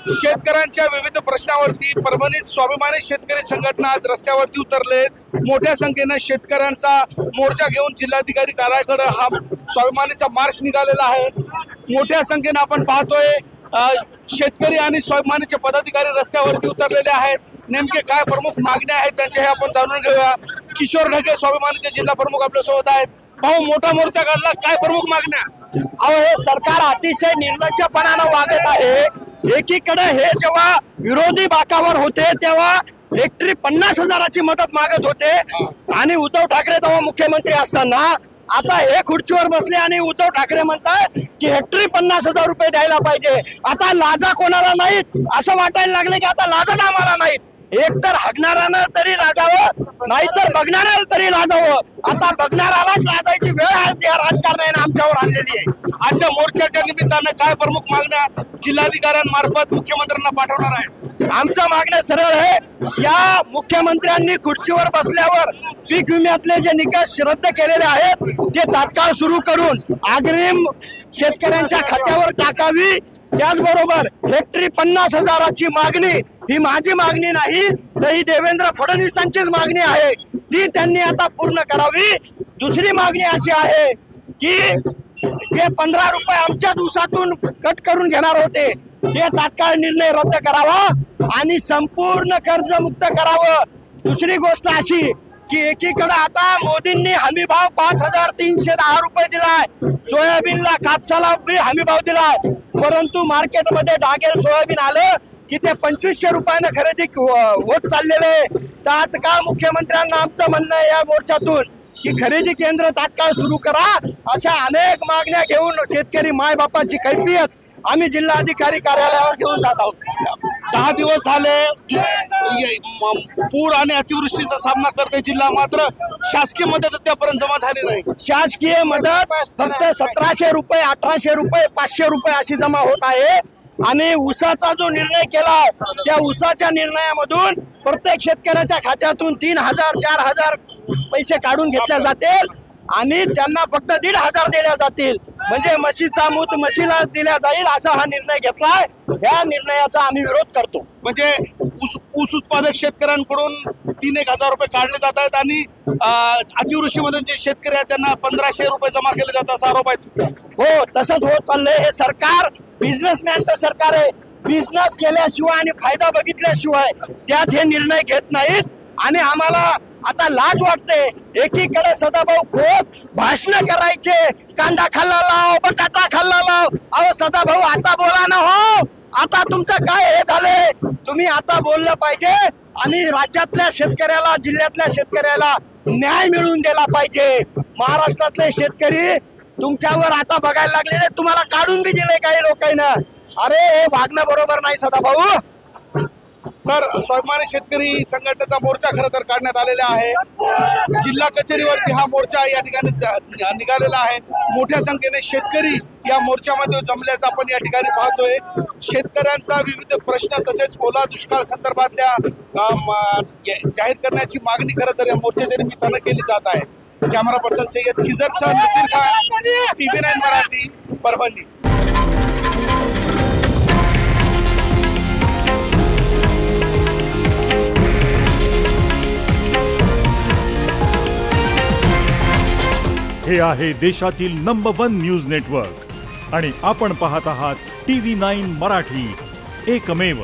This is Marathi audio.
शेतकऱ्यांच्या विविध प्रश्नावरती परभणीत स्वाभिमानी शेतकरी संघटना आज रस्त्यावरती उतरले। मोठ्या संख्येने शेतकऱ्यांचा मोर्चा घेऊन जिल्हाधिकारी कार्यालयाकडे हा स्वाभिमानीचा मार्च निघालेला आहे। मोठ्या संख्येने आपण पाहतोय शेतकरी आणि स्वाभिमानीचे पदाधिकारी रस्त्यावरती उतरलेले आहेत। नेमके काय प्रमुख मागण्या आहेत त्यांचे हे आपण जाणून घेऊया। किशोर ढगे स्वाभिमानीचे जिल्हा प्रमुख आपल्या सोबत आहेत। भाऊ, मोठा मोर्चा काढला, काय प्रमुख मागण्या? हे सरकार अतिशय निर्लज्जपणाने वागत आहे। एकीकडे हे जेव्हा विरोधी बाकावर होते तेव्हा हेक्टरी 50,000ची मदत मागत होते आणि उद्धव ठाकरे तेव्हा मुख्यमंत्री असताना आता हे खुर्चीवर बसले आणि उद्धव ठाकरे म्हणतात की हेक्टरी 50,000 रुपये द्यायला पाहिजे। आता लाजा कोणाला नाहीत असं वाटायला लागले की आता लाजा आम्हाला नाहीत। एक तर हगणाऱ्यानं तरी लाजावं, नाहीतर बघणाऱ्याला तरी लाजावं। आता बघणाऱ्यालाच लाजायची वेळ आज या राजकारणाने आमच्यावर आणलेली आहे। आजच्या मोर्चाच्या निमित्तानं काय प्रमुख मागण्या जिल्हाधिकाऱ्यांमार्फत मुख्यमंत्र्यांना पाठवणार आहे? आमचं मागणं सरळ आहे, या मुख्यमंत्र्यांनी खुर्चीवर बसल्यावर पीक विम्यातले जे निकष रद्द केलेले आहेत ते तात्काळ सुरू करून अग्रिम शेतकऱ्यांच्या खात्यावर टाकावी। त्याचबरोबर हेक्टरी 50,000ची मागणी ही माझी मागणी नाही, तर ही देवेंद्र फडणवीसांचीच मागणी आहे, ती त्यांनी आता पूर्ण करावी। दुसरी मागणी अशी आहे की जे 15 रुपये आमच्या ऊसातून कट करून घेणार होते ते तात्काळ निर्णय रद्द करावा आणि संपूर्ण कर्जमुक्त करावं। दुसरी गोष्ट अशी की एकीकडे आता मोदींनी हमी भाव 5,310 रुपये दिलाय, सोयाबीनला कापसाला हमी भाव दिलाय, परंतु मार्केटमध्ये डागेल सोयाबीन आलं की ते 2,500 रुपयानं खरेदी होत चाललेले। तात्काळ मुख्यमंत्र्यांना आमचं म्हणणं आहे या मोर्चातून की खरेदी केंद्र तात्काळ सुरू करा। अशा अनेक मागण्या घेऊन शेतकरी मायबापाची कैफियत आम्ही जिल्हाधिकारी कार्यालयावर घेऊन जात आहोत। 10 दिवस झाले पूर आणि अतिवृष्टीचा सामना करते जिल्हा, मात्र शासकीय मदत अद्यापर्यंत जमा झाली नाही। शासकीय मदत फक्त 1,700 रुपये, 1,800 रुपये, 500 रुपये अशी जमा होत आहे आणि ऊसाचा जो निर्णय केला त्या ऊसाच्या निर्णयामधून प्रत्येक शेतकऱ्याच्या खात्यातून 3,000 4,000 पैसे काढून घेतले जातील आणि त्यांना फक्त 1,500 दिल्या जातील, म्हणजे म्हशीचा मूत म्हशीला दिल्या जाईल असा हा निर्णय घेतलाय। या निर्णयाचा आम्ही विरोध करतो। म्हणजे ऊस उत्पादक शेतकऱ्यांकडून 3,000 रुपये काढले जात आहेत आणि अतिवृष्टीमध्ये जे शेतकरी आहेत त्यांना 1,500 रुपये जमा केले जातात असा आरोप आहे। हो, तसंच होत चाललंय। हे सरकार बिझनेसमॅनचं सरकार आहे, बिझनेस केल्याशिवाय आणि फायदा बघितल्याशिवाय त्यात हे निर्णय घेत नाहीत आणि आम्हाला आता लाज वाटते। एकीकडे सदाभाऊ खोत भाषण करायचे, कांदा खाल्ला लाव, बटाटा खाल्ला लाव। अहो सदाभाऊ, आता बोला ना हो, आता तुमचं काय हे झालंय, तुम्ही आता बोललं पाहिजे आणि राज्यातल्या शेतकऱ्याला जिल्ह्यातल्या शेतकऱ्याला न्याय मिळवून दिला पाहिजे। महाराष्ट्रातले शेतकरी तुमच्यावर आता बघायला लागलेले, तुम्हाला काढून बी दिले काही लोकांना। अरे हे वागणं बरोबर नाही सदाभाऊ। तर स्वाभिमानी शेतकरी संघटनेचा मोर्चा खरं तर काढण्यात आलेला आहे। जिल्हा कचेरीवरती हा मोर्चा या ठिकाणी निघालेला आहे। मोठ्या संख्येने शेतकरी या मोर्चामध्ये जमल्याचं आपण या ठिकाणी पाहतोय। शेतकऱ्यांचा विविध प्रश्न तसेच ओला दुष्काळ संदर्भातल्या जाहीर करण्याची मागणी खरं तर या मोर्चाच्या निमित्तानं केली जात आहे। कॅमेरा पर्सन सय्यद खिजर सह नसीर खान, TV9 मराठी, परभणी। हे आहे देशातील नंबर 1 न्यूज नेटवर्क आणि आपण पाहत आहात TV9 मराठी, एकमेव।